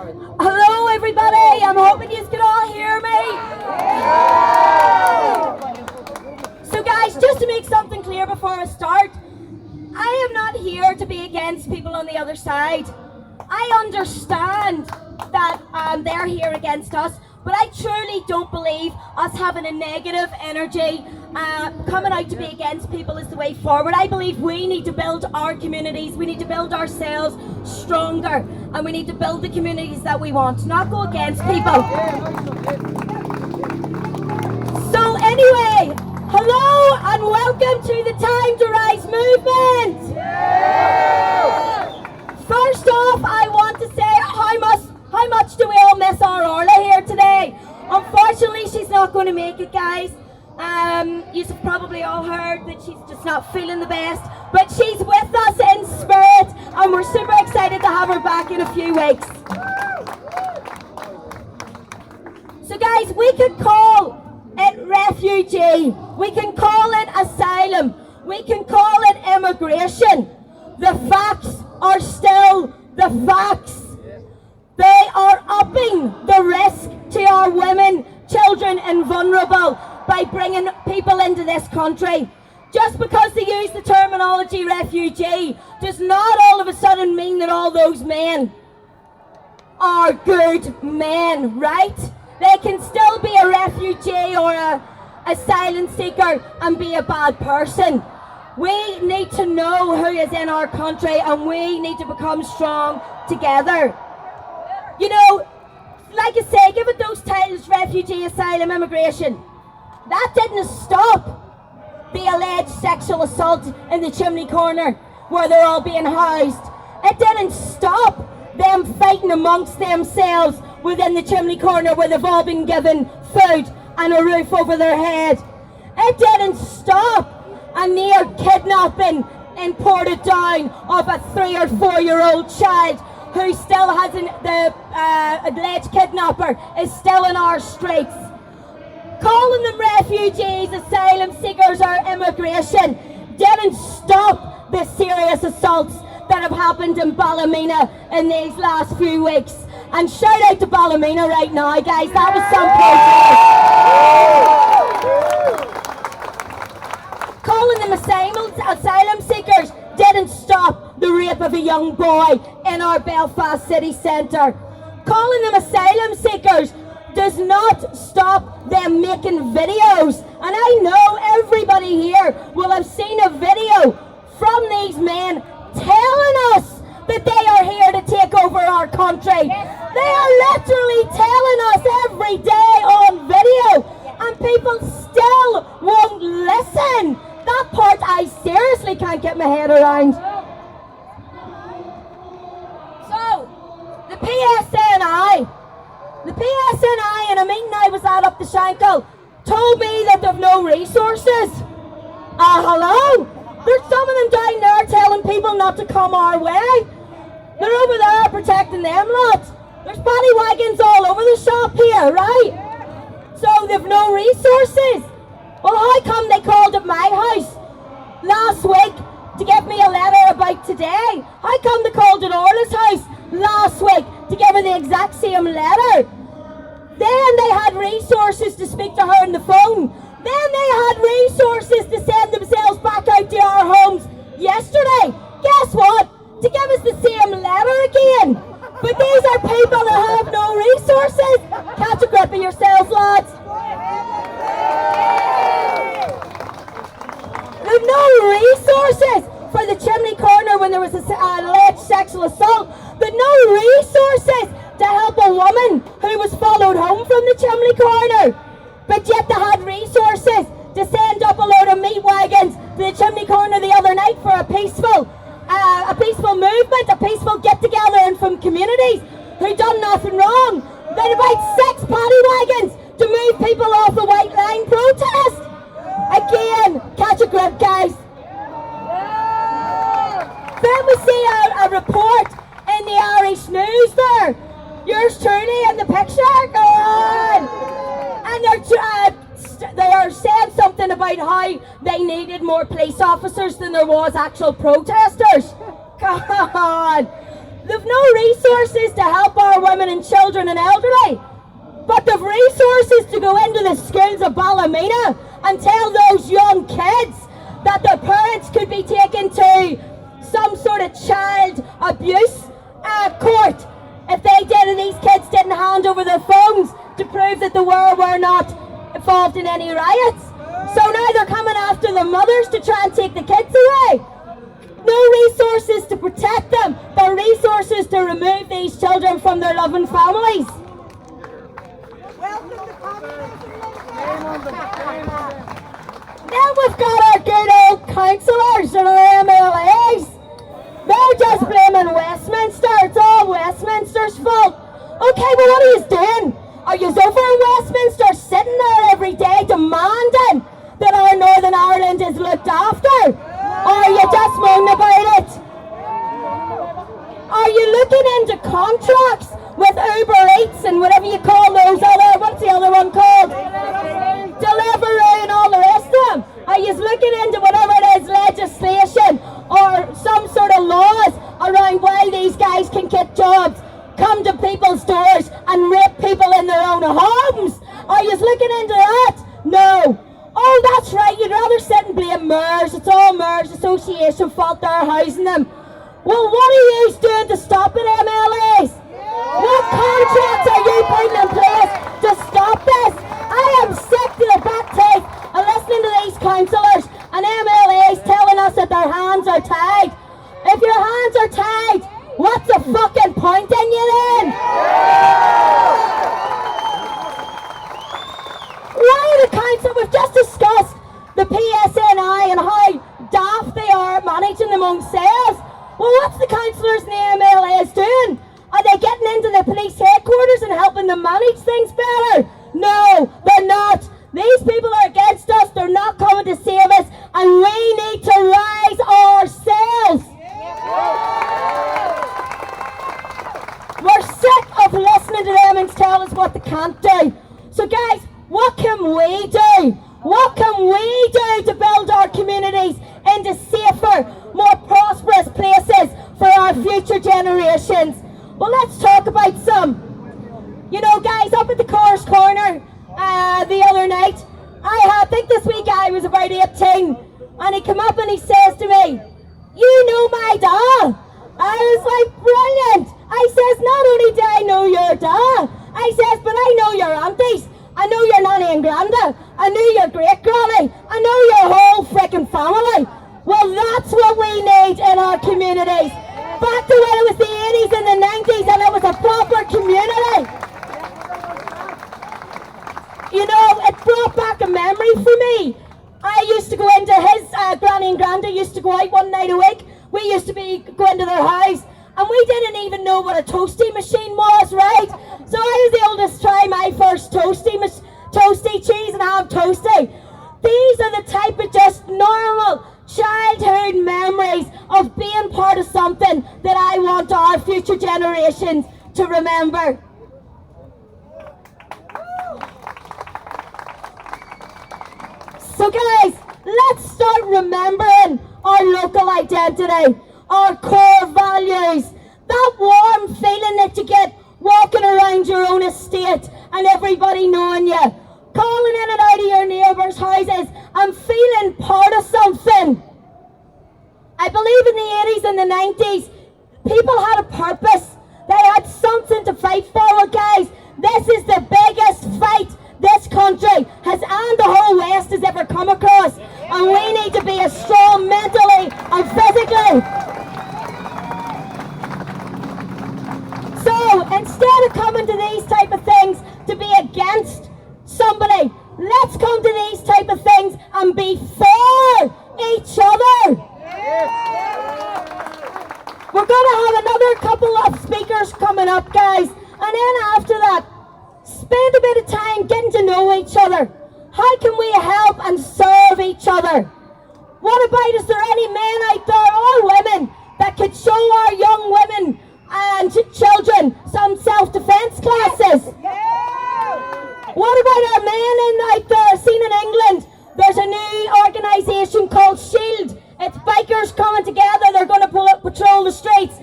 Hello everybody, I'm hoping you can all hear me. So guys, just to make something clear before I start, I am not here to be against people on the other side. I understand that they're here against us, but I truly don't believe us having a negative energy coming out to be against people is the way forward. I believe we need to build our communities, we need to build ourselves stronger, and we need to build the communities that we want, not go against people. So anyway, hello and welcome to the Time to Rise movement. First off, I want to say how much do we all miss our Orla here today? Unfortunately, she's not going to make it, guys. You've probably all heard that she's just not feeling the best, but she's with us in spirit, and we're super excited to have her back in a few weeks. So guys, we could call it refugee, we can call it asylum, we can call it immigration. The facts are still the facts. They are upping the risk to our women, children and vulnerable by bringing people into this country. Just because they use the terminology refugee does not all of a sudden mean that all those men are good men, right? They can still be a refugee or a asylum seeker and be a bad person. We need to know who is in our country, and we need to become strong together. You know, like I say, give it those titles, refugee, asylum, immigration. That didn't stop the alleged sexual assault in the chimney corner where they're all being housed. It didn't stop them fighting amongst themselves within the chimney corner where they've all been given food and a roof over their head. It didn't stop a near kidnapping in Portadown of a 3 or 4 year old child who still hasn't, the alleged kidnapper is still in our streets. Calling them refugees, asylum seekers or immigration didn't stop the serious assaults that have happened in Ballymena in these last few weeks. And shout out to Ballymena right now, guys, that was some protest. Calling them asylum seekers didn't stop the rape of a young boy in our Belfast city centre. Calling them asylum seekers does not stop them making videos. And I know everybody here will have seen a video from these men telling us that they are here to take over our country. They are literally telling us every day on video, and people still won't listen. That part I seriously can't get my head around. So, the PSNI in a meeting I was at up the Shankill told me that they've no resources. Hello? There's some of them down there telling people not to come our way. They're over there protecting them lot. There's paddy wagons all over the shop here, right? So they've no resources. Well, how come they called at my house last week to give me a letter about today? How come they called at Orla's house last week to give her the exact same letter? Then they had resources to speak to her on the phone. Then they had resources to send themselves back out to our homes yesterday. Guess what? To give us the same letter again. But these are people that have no resources. Catch a grip of yourselves, lads. There's no resources for the chimney corner when there was an alleged sexual assault. There's no resources to help a woman who was followed home from the chimney corner. But yet they had resources to send up a load of meat wagons to the chimney corner the other night for a peaceful movement, a peaceful get-together from communities who done nothing wrong. They had about 6 paddy wagons to move people off the White Line protest. Again, catch a grip, guys. Then we see a report in the Irish News there. Yours truly in the picture. Go on. And they are saying something about how they needed more police officers than there was actual protesters. Come on. They've no resources to help our women and children and elderly. But the resources to go into the schools of Ballymena and tell those young kids that their parents could be taken to some sort of child abuse court if they did, and these kids didn't hand over their phones to prove that they were not involved in any riots. So now they're coming after the mothers to try and take the kids away. No resources to protect them, but resources to remove these children from their loving families. Then we've got our good old councillors and our MLAs. They're just blaming Westminster. It's all Westminster's fault. Okay, well, what are you doing? Are you over in Westminster sitting there every day demanding that our Northern Ireland is looked after? Or are you just moaning about it? Are you looking into contracts with Uber Eats and whatever you call those other, what's the other one called? Deliveroo and all the rest of them. Are you looking into whatever it is, legislation or some sort of laws around why these guys can get jobs, come to people's doors and rape people in their own homes? Are you looking into that? No. Oh, that's right, you'd rather sit and blame MERS. It's all MERS Association fault, they're housing them. Well, what are you doing to stop it, MLAs? What contracts are you putting in place to stop this? I am sick to the back teeth of listening to these councillors and MLAs telling us that their hands are tied. If your hands are tied, what's the fucking point in you then? Why the council? We've just discussed the PSNI and how daft they are at managing them themselves. Well, what's the councillors and the MLAs doing? Are they getting into the police headquarters and helping them manage things better? No, they're not. These people are against us. They're not coming to save us, and we need to rise ourselves. We're sick of listening to them and telling us what they can't do. So guys, what can we do? What can we do to build our communities into safer, more prosperous places for our future generations? Well, let's talk about some. You know, guys, up at the Chorus Corner the other night, I think this wee guy was about 18, and he came up and he says to me, "You know my da?" I was like, brilliant. I says, not only do I know your da, I says, but I know your aunties. I know your nanny and granda. I know your great granny. I know your whole freaking family. Well, that's what we need in our communities. Back to when it was the 80s and the 90s and it was a proper community. You know, it brought back a memory for me. I used to go into his granny and granda used to go out one night a week. We used to go into their house, and we didn't even know what a toasty machine was, right? So I was able to try my first toasty cheese and ham toasty. These are the type of just normal childhood memories of being part of something that I want our future generations to remember. So guys, let's start remembering our local identity, our core values, that warm feeling that you get walking around your own estate and everybody knowing you, calling in and out of your neighbours' houses and feeling part of something. I believe in the 80s and the 90s, people had a purpose. They had something to fight for. Well, guys, this is the biggest fight this country has and the whole West has ever come across. And we need to be as strong mentally and physically. So instead of coming to these type of things to be against somebody, let's come to these type of things and be for each other. We're going to have another couple of speakers coming up, guys. And then after that, spend a bit of time getting to know each other. How can we help and serve each other? What about, is there any men out there or women that could show our young women and children some self-defense classes? What about our men out there? Seen in England, there's a new organisation called SHIELD. It's bikers coming together. They're going to patrol the streets.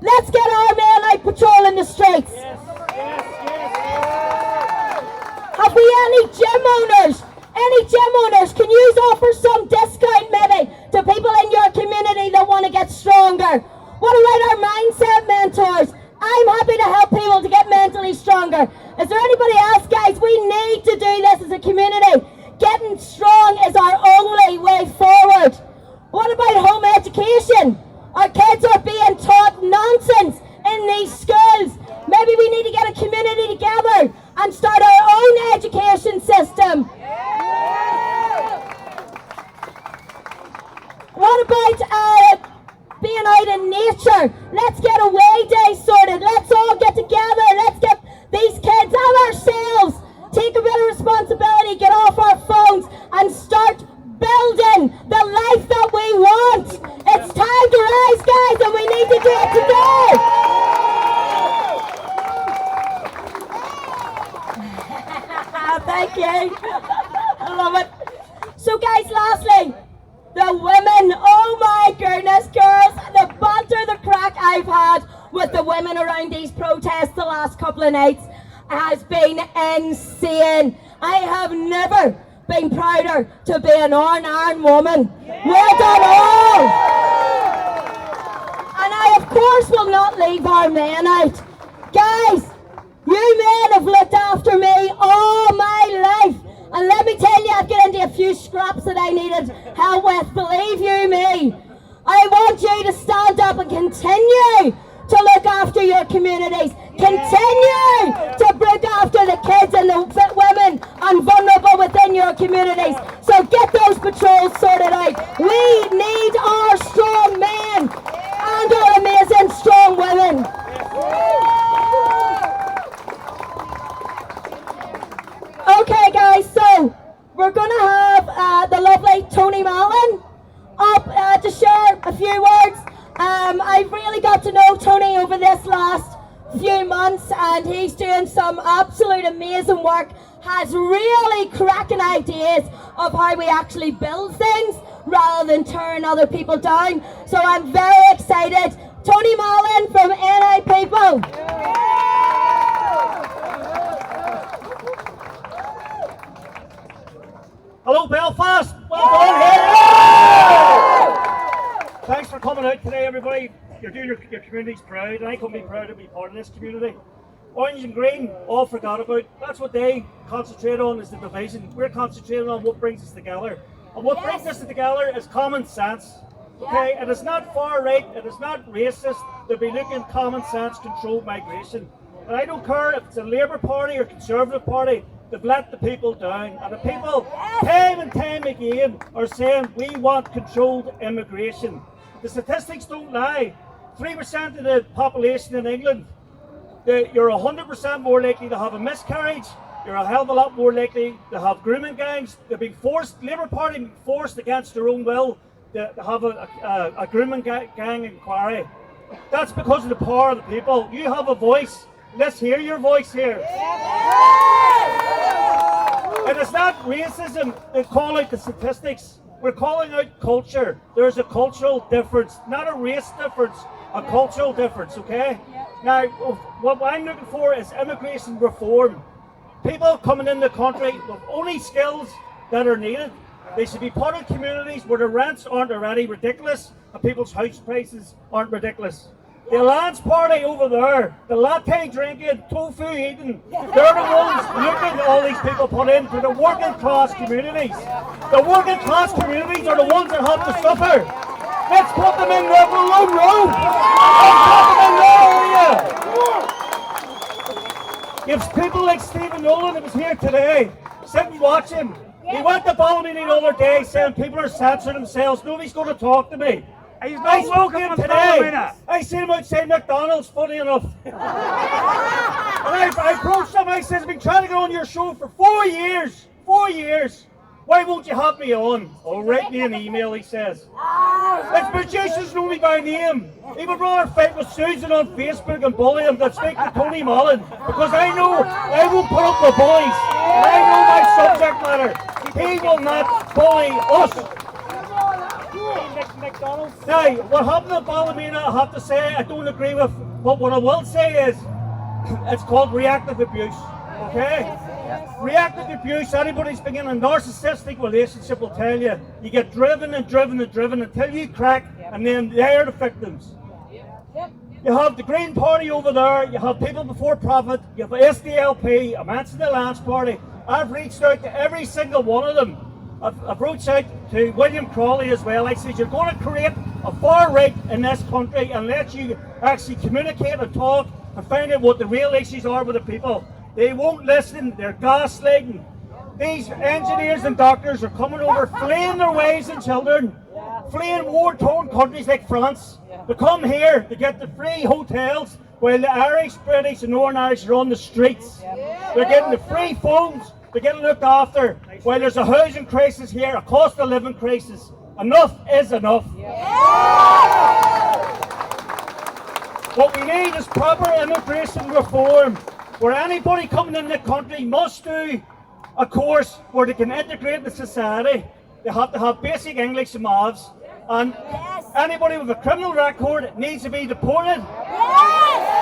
Let's get our men out patrolling the streets. Any gym owners, can you offer some discount maybe to people in your community that want to get stronger? What about our mindset mentors? I'm happy to help people to get mentally stronger. Is there anybody else, guys? We need to do this as a community. Getting strong is our only way forward. What about home education? Our kids are being taught nonsense in these schools. Maybe we need to get a community together and start our own education system. What about being out in nature? Let's get away day sorted. Let's all get together. Let's get these kids and ourselves. Take a bit of responsibility, get off our phones and start building the life that we want. It's time to rise, guys, and we need to do it today. Thank you. I love it. So guys, lastly, the women. Oh my goodness, girls, the banter, the crack I've had with the women around these protests the last couple of nights has been insane. I have never been prouder to be an Iron woman. Well done all. And I of course will not leave our men out. Guys, you men have looked after me all my life. And let me tell you, I've got into a few scraps that I needed help with, believe you me. I want you to stand up and continue to look after your communities. Continue to look after the kids and the women and vulnerable within your communities. So get those patrols sorted out. We need our strong men and our amazing strong women. Okay guys, so we're going to have the lovely Tony Mallon up to share a few words. I've really got to know Tony over this last few months and he's doing some absolute amazing work, has really cracking ideas of how we actually build things rather than turn other people down. So I'm very excited. Tony Mallon from NI People. Hello Belfast, well done here. Thanks for coming out today everybody. You're doing your communities proud and I couldn't be proud to be part of this community. Orange and green, all forgot about. That's what they concentrate on, is the division. We're concentrating on what brings us together. And what brings us together is common sense. Okay, it is not far right, it is not racist to be looking at common sense controlled migration. And I don't care if it's a Labour Party or Conservative Party, they've let the people down. And the people, time and time again, are saying we want controlled immigration. The statistics don't lie. 3% of the population in England, you're 100% more likely to have a miscarriage. You're a hell of a lot more likely to have grooming gangs. They've been forced, Labour Party been forced against their own will to have a grooming gang inquiry. That's because of the power of the people. You have a voice. Let's hear your voice here. And it's not racism to call out the statistics. We're calling out culture. There's a cultural difference, not a race difference, a cultural difference, okay? Now, what I'm looking for is immigration reform. People coming in the country with only skills that are needed. They should be put in communities where the rents aren't already ridiculous and people's house prices aren't ridiculous. The Alliance Party over there, the latte drinking, tofu eating, they're the ones looking at all these people put into the working class communities. The working class communities are the ones that have to suffer. Let's put them in their own room. Let's put them in their area. You have people like Stephen Nolan that was here today, sitting watching. He went to Ballymena the other day saying people are censoring themselves. Nobody's going to talk to me. I spoke to him today. I seen him outside McDonald's, funny enough. And I approached him, I said, I've been trying to get on your show for 4 years. 4 years. Why won't you have me on? Oh, write me an email, he says. It's producers know me by name. He would rather fight with Susan on Facebook and bully him than speak to Tony Mallon. Because I know I won't put up with bullies. I know my subject matter. He will not bully us. Now, what happened at Ballymena, I have to say, I don't agree with, but what I will say is, it's called reactive abuse, okay? Reactive abuse, anybody's been in a narcissistic relationship will tell you, you get driven and driven and driven until you crack, and then they're the victims. You have the Green Party over there, you have People Before Profit, you have SDLP, a Manson Alliance Party. I've reached out to every single one of them. I've reached out to William Crawley as well. I said, you're going to create a far right in this country unless you actually communicate and talk and find out what the real issues are with the people. They won't listen, they're gaslighting. These engineers and doctors are coming over, fleeing their wives and children, fleeing war-torn countries like France, to come here to get the free hotels while the Irish, British and Northern Irish are on the streets. They're getting the free phones, they're getting looked after, while there's a housing crisis here, a cost of living crisis. Enough is enough. What we need is proper immigration reform, where anybody coming in the country must do a course where they can integrate into society. They have to have basic English and maths, and anybody with a criminal record needs to be deported.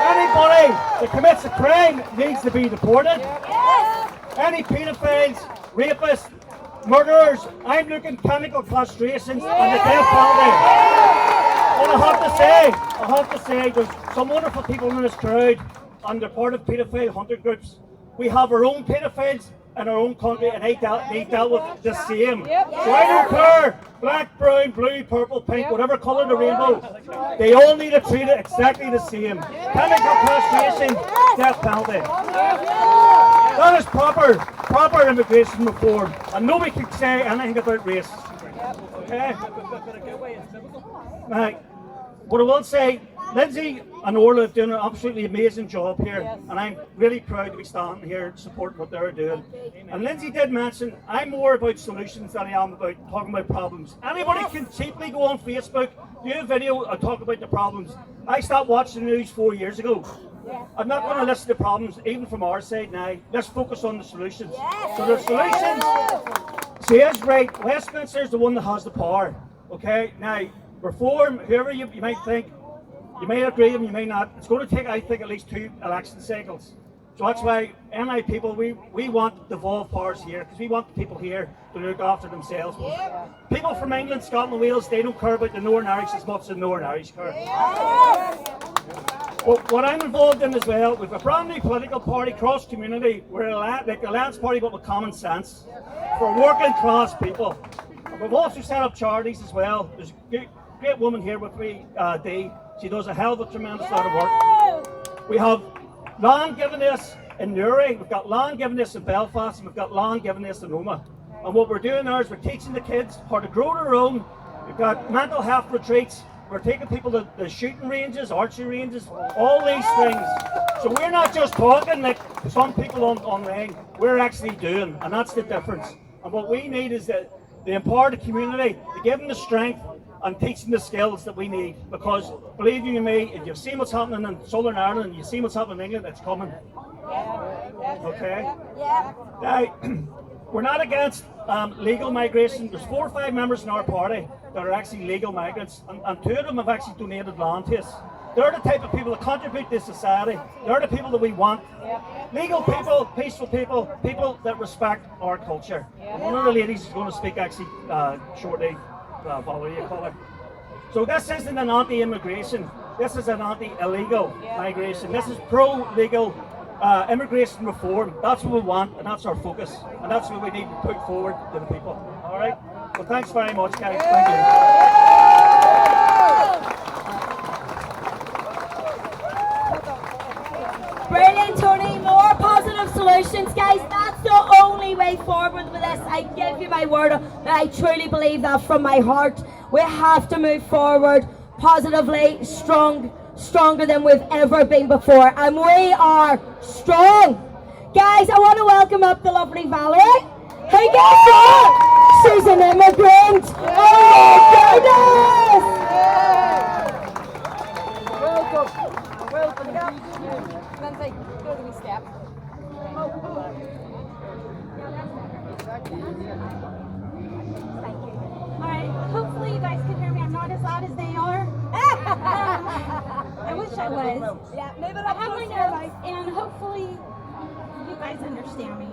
Anybody that commits a crime needs to be deported. Any paedophiles, rapists, murderers, I'm looking chemical castrations and the death penalty. But I have to say, there's some wonderful people in this crowd, and they're part of paedophile hunter groups. We have our own paedophiles in our own country, and they dealt with the same. So I don't care, black, brown, blue, purple, pink, whatever colour the rainbow, they all need to treat it exactly the same. Chemical castration, death penalty. That is proper immigration reform, and nobody can say anything about race. Okay? Now, what I will say, Lindsay and Orla have done an absolutely amazing job here, and I'm really proud to be standing here and support what they're doing. And Lindsay did mention, I'm more about solutions than I am about talking about problems. Anybody can cheaply go on Facebook, do a video and talk about the problems. I stopped watching the news 4 years ago. I'm not going to listen to problems, even from our side now. Let's focus on the solutions. So the solutions, she is right, Westminster is the one that has the power. Okay, now, reform, whoever you might think, you may agree and you may not. It's going to take, I think, at least 2 election cycles. So that's why NI people, we want devolved powers here, because we want the people here to look after themselves. People from England, Scotland, Wales, they don't care about the Northern Irish as much as the Northern Irish care. Well, what I'm involved in as well, we've a brand new political party, cross community. We're like Alliance Party but with common sense for working class people. We've also set up charities as well. There's a great woman here with me, Dee. She does a hell of a tremendous lot of work. We have land given us in Newry, we've got land given us in Belfast, and we've got land given us in Roma. And what we're doing there is we're teaching the kids how to grow their own. We've got mental health retreats. We're taking people to the shooting ranges, archery ranges, all these things. So we're not just talking like some people online, we're actually doing, and that's the difference. And what we need is that they empower the community, to give them the strength and teach them the skills that we need. Because believe you me, if you've seen what's happening in Southern Ireland and you've seen what's happening in England, it's coming. Okay? Now, we're not against legal migration. There's 4 or 5 members in our party that are actually legal migrants, and 2 of them have actually donated land to us. They're the type of people that contribute to society. They're the people that we want. Legal people, peaceful people, people that respect our culture. And one of the ladies is going to speak actually shortly. What do you call her? So this isn't an anti-immigration. This is an anti-illegal migration. This is pro-legal immigration reform. That's what we want, and that's our focus, and that's what we need to put forward to the people. All right. Well, thanks very much, guys. Thank you. Brilliant, Tony. More positive solutions, guys. That's the only way forward with this. I give you my word that I truly believe that from my heart. We have to move forward positively, stronger than we've ever been before, and we are strong. Guys, I want to welcome up the lovely Valerie. Hey, guess what? She's an immigrant. Oh my goodness! Welcome. Lindsay, go to me step. Alright, hopefully you guys can hear me. I'm not as loud as they are. I wish I was. Yeah, move it I up have my closer. notes, and hopefully you guys understand me.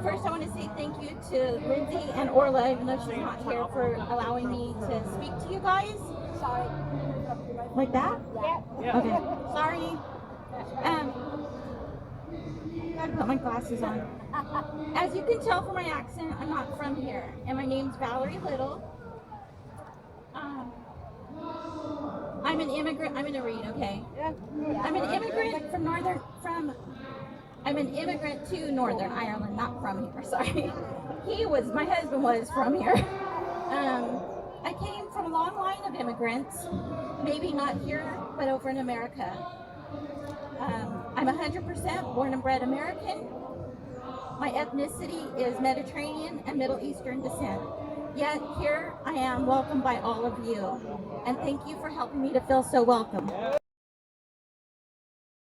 First, I want to say thank you to Lindsay and Orla, even though she's not here, for allowing me to speak to you guys. Sorry. Like that? Yeah. Okay. Sorry. Gotta put my glasses on. As you can tell from my accent, I'm not from here, and my name's Valerie Little. I'm an immigrant. I'm gonna read, okay? I'm an immigrant I'm an immigrant to Northern Ireland, not from here. Sorry. My husband was from here. I came from a long line of immigrants, maybe not here, but over in America. I'm 100% born and bred American. My ethnicity is Mediterranean and Middle Eastern descent. Yet here I am welcomed by all of you. And thank you for helping me to feel so welcome.